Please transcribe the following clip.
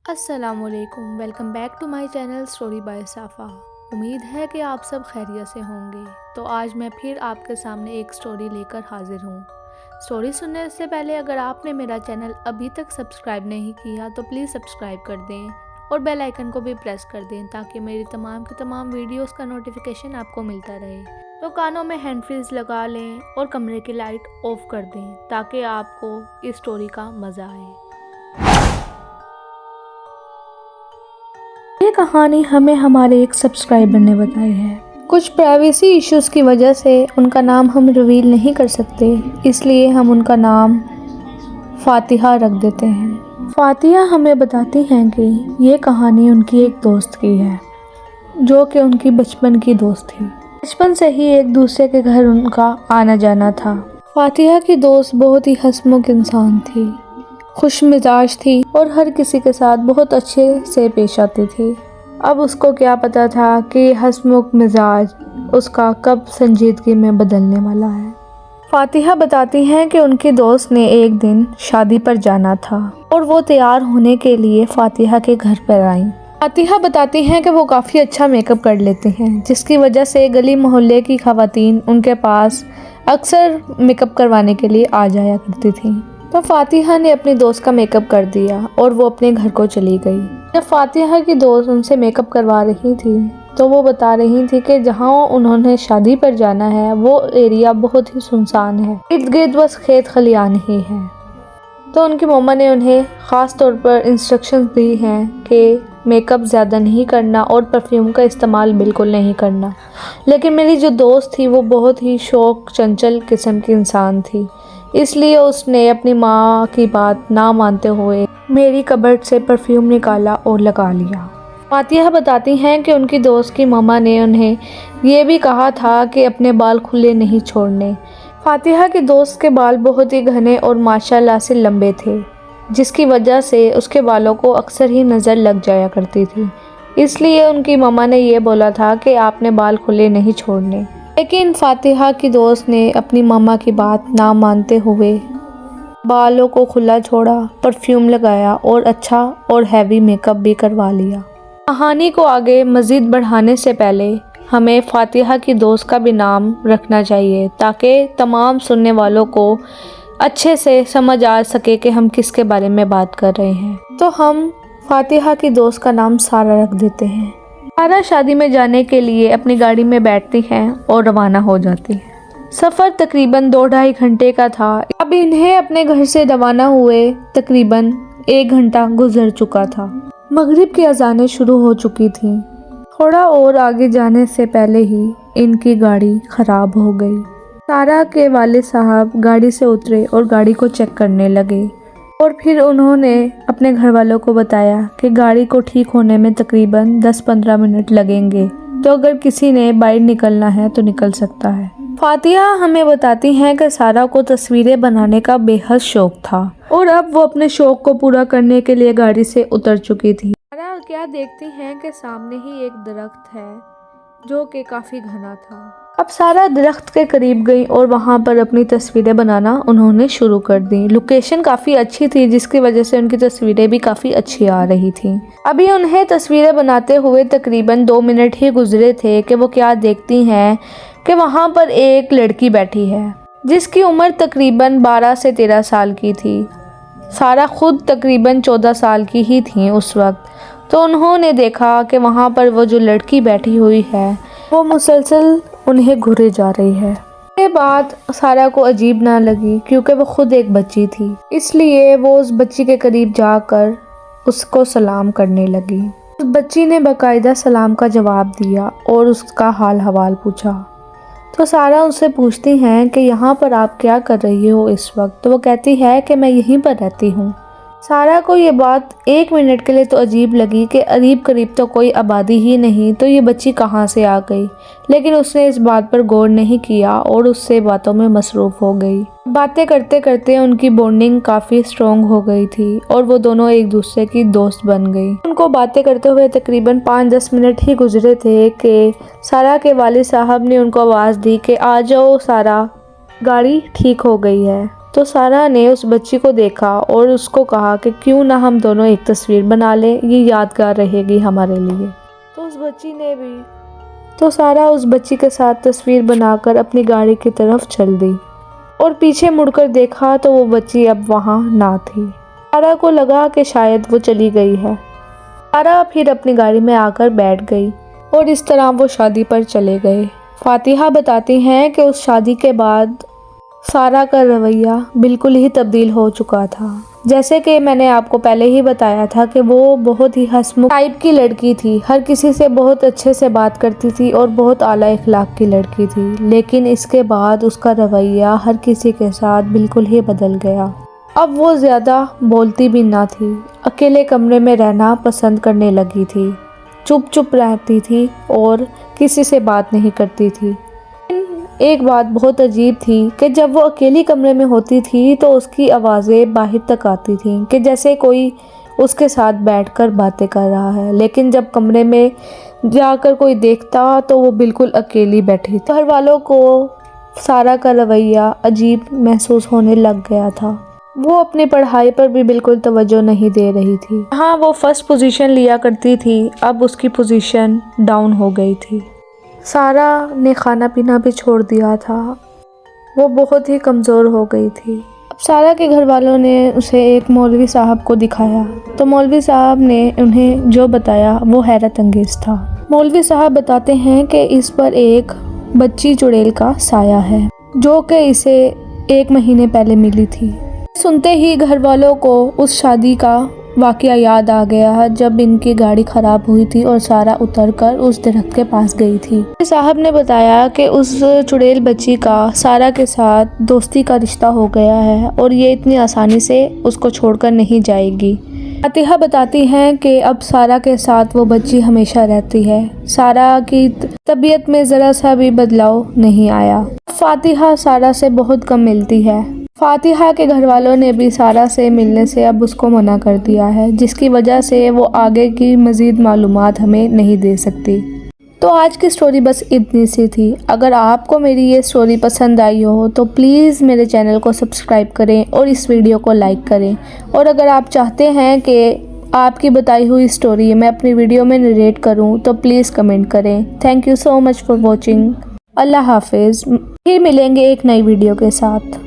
अस्सलामुअलैकुम, welcome back to my channel story by Safa. उम्मीद है कि आप सब खैरियत से होंगे। तो आज मैं फिर आपके सामने एक स्टोरी लेकर हाजिर हूँ। स्टोरी सुनने से पहले अगर आपने मेरा चैनल अभी तक सब्सक्राइब नहीं किया तो प्लीज़ सब्सक्राइब कर दें और बेल आइकन को भी प्रेस कर दें ताकि मेरी तमाम की तमाम वीडियोस का नोटिफिकेशन आपको मिलता रहे। तो कानों में हैंड फ्रीज लगा लें और कमरे की लाइट ऑफ कर दें ताकि आपको इस स्टोरी का मज़ा आए। ये कहानी हमें हमारे एक सब्सक्राइबर ने बताई है। कुछ प्राइवेसी इश्यूज़ की वजह से उनका नाम हम रिवील नहीं कर सकते, इसलिए हम उनका नाम फातिहा रख देते हैं। फातिहा हमें बताती हैं कि ये कहानी उनकी एक दोस्त की है जो कि उनकी बचपन की दोस्त थी। बचपन से ही एक दूसरे के घर उनका आना जाना था। फातिहा की दोस्त बहुत ही हंसमुख इंसान थी, खुश मिजाज थी और हर किसी के साथ बहुत अच्छे से पेश आती थी। अब उसको क्या पता था कि हंसमुख मिजाज उसका कब संजीदगी में बदलने वाला है। फातिहा बताती हैं कि उनकी दोस्त ने एक दिन शादी पर जाना था और वो तैयार होने के लिए फातिहा के घर पर आई। फातिहा बताती हैं कि वो काफ़ी अच्छा मेकअप कर लेती हैं, जिसकी वजह से गली मोहल्ले की खवातीन उनके पास अक्सर मेकअप करवाने के लिए आ जाया करती थीं। तो फातिहा ने अपनी दोस्त का मेकअप कर दिया और वो अपने घर को चली गई। जब फातिहा की दोस्त उनसे मेकअप करवा रही थी तो वो बता रही थी कि जहाँ उन्होंने शादी पर जाना है वो एरिया बहुत ही सुनसान है, इर्द गिर्द बस खेत खलियान ही है। तो उनकी मम्मा ने उन्हें ख़ास तौर पर इंस्ट्रक्शंस दी हैं कि मेकअप ज़्यादा नहीं करना और परफ्यूम का इस्तेमाल बिल्कुल नहीं करना। लेकिन मेरी जो दोस्त थी वो बहुत ही शौक चंचल किस्म की इंसान थी, इसलिए उसने अपनी माँ की बात ना मानते हुए मेरी कबर्ड से परफ्यूम निकाला और लगा लिया। फातिहा बताती हैं कि उनकी दोस्त की मम्मा ने उन्हें ये भी कहा था कि अपने बाल खुले नहीं छोड़ने। फातिहा की दोस्त के बाल बहुत ही घने और माशाल्लाह से लंबे थे, जिसकी वजह से उसके बालों को अक्सर ही नज़र लग जाया करती थी। इसलिए उनकी मम्मा ने यह बोला था कि आपने बाल खुले नहीं छोड़ने। लेकिन फातिहा की दोस्त ने अपनी मम्मा की बात ना मानते हुए बालों को खुला छोड़ा, परफ्यूम लगाया और अच्छा और हैवी मेकअप भी करवा लिया। कहानी को आगे मज़ीद बढ़ाने से पहले हमें फातिहा की दोस्त का भी नाम रखना चाहिए ताकि तमाम सुनने वालों को अच्छे से समझ आ सके कि हम किसके बारे में बात कर रहे हैं। तो हम फातिहा की दोस्त का नाम सारा रख देते हैं। सारा शादी में जाने के लिए अपनी गाड़ी में बैठती हैं और रवाना हो जाती हैं। सफ़र तकरीबन 2-2.5 घंटे का था। अब इन्हें अपने घर से रवाना हुए तकरीबन 1 घंटा गुजर चुका था। मगरिब की अज़ानें शुरू हो चुकी थीं। थोड़ा और आगे जाने से पहले ही इनकी गाड़ी ख़राब हो गई। सारा के वालिद साहब गाड़ी से उतरे और गाड़ी को चेक करने लगे और फिर उन्होंने अपने घर वालों को बताया कि गाड़ी को ठीक होने में तकरीबन 10-15 मिनट लगेंगे, तो अगर किसी ने बाहर निकलना है तो निकल सकता है। फातिहा हमें बताती हैं कि सारा को तस्वीरें बनाने का बेहद शौक था और अब वो अपने शौक को पूरा करने के लिए गाड़ी से उतर चुकी थी। सारा क्या देखती हैं कि सामने ही एक दरख्त है जो कि काफ़ी घना था। अब सारा दरख्त के करीब गई और वहाँ पर अपनी तस्वीरें बनाना उन्होंने शुरू कर दी। लोकेशन काफ़ी अच्छी थी, जिसकी वजह से उनकी तस्वीरें भी काफ़ी अच्छी आ रही थीं। अभी उन्हें तस्वीरें बनाते हुए तकरीबन 2 मिनट ही गुजरे थे कि वो क्या देखती हैं कि वहाँ पर एक लड़की बैठी है जिसकी उम्र तकरीबन 12 से 13 साल की थी। सारा खुद तकरीबन 14 साल की ही थी उस वक्त। तो उन्होंने देखा कि वहाँ पर वो जो लड़की बैठी हुई है वो मुसलसल उन्हें घूरे जा रही है। ये बात सारा को अजीब ना लगी क्योंकि वो खुद एक बच्ची थी, इसलिए वो उस बच्ची के करीब जाकर उसको सलाम करने लगी। उस बच्ची ने बाकायदा सलाम का जवाब दिया और उसका हाल हवाल पूछा। तो सारा उससे पूछती हैं कि यहाँ पर आप क्या कर रही हो इस वक्त। तो वो कहती है कि मैं यहीं पर रहती हूँ। सारा को ये बात 1 मिनट के लिए तो अजीब लगी कि करीब करीब तो कोई आबादी ही नहीं, तो ये बच्ची कहाँ से आ गई। लेकिन उसने इस बात पर गौर नहीं किया और उससे बातों में मसरूफ़ हो गई। बातें करते करते उनकी बॉन्डिंग काफ़ी स्ट्रॉन्ग हो गई थी और वो दोनों एक दूसरे की दोस्त बन गई। उनको बातें करते हुए तकरीबन 5-10 मिनट ही गुजरे थे कि सारा के वालिद साहब ने उनको आवाज़ दी कि आ जाओ सारा, गाड़ी ठीक हो गई है। तो सारा ने उस बच्ची को देखा और उसको कहा कि क्यों ना हम दोनों एक तस्वीर बना लें, ये यादगार रहेगी हमारे लिए। तो सारा उस बच्ची के साथ तस्वीर बनाकर अपनी गाड़ी की तरफ चल दी और पीछे मुड़कर देखा तो वो बच्ची अब वहाँ ना थी। सारा को लगा कि शायद वो चली गई है। सारा फिर अपनी गाड़ी में आकर बैठ गई और इस तरह वो शादी पर चले गए। फातिहा बताती हैं कि उस शादी के बाद सारा का रवैया बिल्कुल ही तब्दील हो चुका था। जैसे कि मैंने आपको पहले ही बताया था कि वो बहुत ही हंसमुख टाइप की लड़की थी, हर किसी से बहुत अच्छे से बात करती थी और बहुत आला इखलाक की लड़की थी। लेकिन इसके बाद उसका रवैया हर किसी के साथ बिल्कुल ही बदल गया। अब वो ज़्यादा बोलती भी ना थी, अकेले कमरे में रहना पसंद करने लगी थी, चुप चुप रहती थी और किसी से बात नहीं करती थी। एक बात बहुत अजीब थी कि जब वो अकेली कमरे में होती थी तो उसकी आवाज़ें बाहर तक आती थीं कि जैसे कोई उसके साथ बैठकर बातें कर रहा है। लेकिन जब कमरे में जाकर कोई देखता तो वो बिल्कुल अकेली बैठी थी। घर वालों को सारा का रवैया अजीब महसूस होने लग गया था। वो अपनी पढ़ाई पर भी बिल्कुल तवज्जो नहीं दे रही थी। हाँ, वो फर्स्ट पोजीशन लिया करती थी, अब उसकी पोजीशन डाउन हो गई थी। सारा ने खाना पीना भी छोड़ दिया था, वो बहुत ही कमज़ोर हो गई थी। अब सारा के घर वालों ने उसे एक मौलवी साहब को दिखाया तो मौलवी साहब ने उन्हें जो बताया वो हैरत अंगेज़ था। मौलवी साहब बताते हैं कि इस पर एक बच्ची चुड़ैल का साया है जो कि इसे 1 महीने पहले मिली थी। सुनते ही घर वालों को उस शादी का वाक़या याद आ गया जब इनकी गाड़ी ख़राब हुई थी और सारा उतरकर उस दरख्त के पास गई थी। साहब ने बताया कि उस चुड़ैल बच्ची का सारा के साथ दोस्ती का रिश्ता हो गया है और ये इतनी आसानी से उसको छोड़कर नहीं जाएगी। फातिहा बताती हैं कि अब सारा के साथ वो बच्ची हमेशा रहती है। सारा की तबीयत में ज़रा सा भी बदलाव नहीं आया। फातिहा सारा से बहुत कम मिलती है। फातिहा के घर वालों ने भी सारा से मिलने से अब उसको मना कर दिया है, जिसकी वजह से वो आगे की मज़ीद मालूमात हमें नहीं दे सकती। तो आज की स्टोरी बस इतनी सी थी। अगर आपको मेरी ये स्टोरी पसंद आई हो तो प्लीज़ मेरे चैनल को सब्सक्राइब करें और इस वीडियो को लाइक करें। और अगर आप चाहते हैं कि आपकी बताई हुई स्टोरी मैं अपनी वीडियो में नरेट करूं तो प्लीज़ कमेंट करें। Thank you so much for watching. अल्लाह हाफिज़। फिर मिलेंगे एक नई वीडियो के साथ।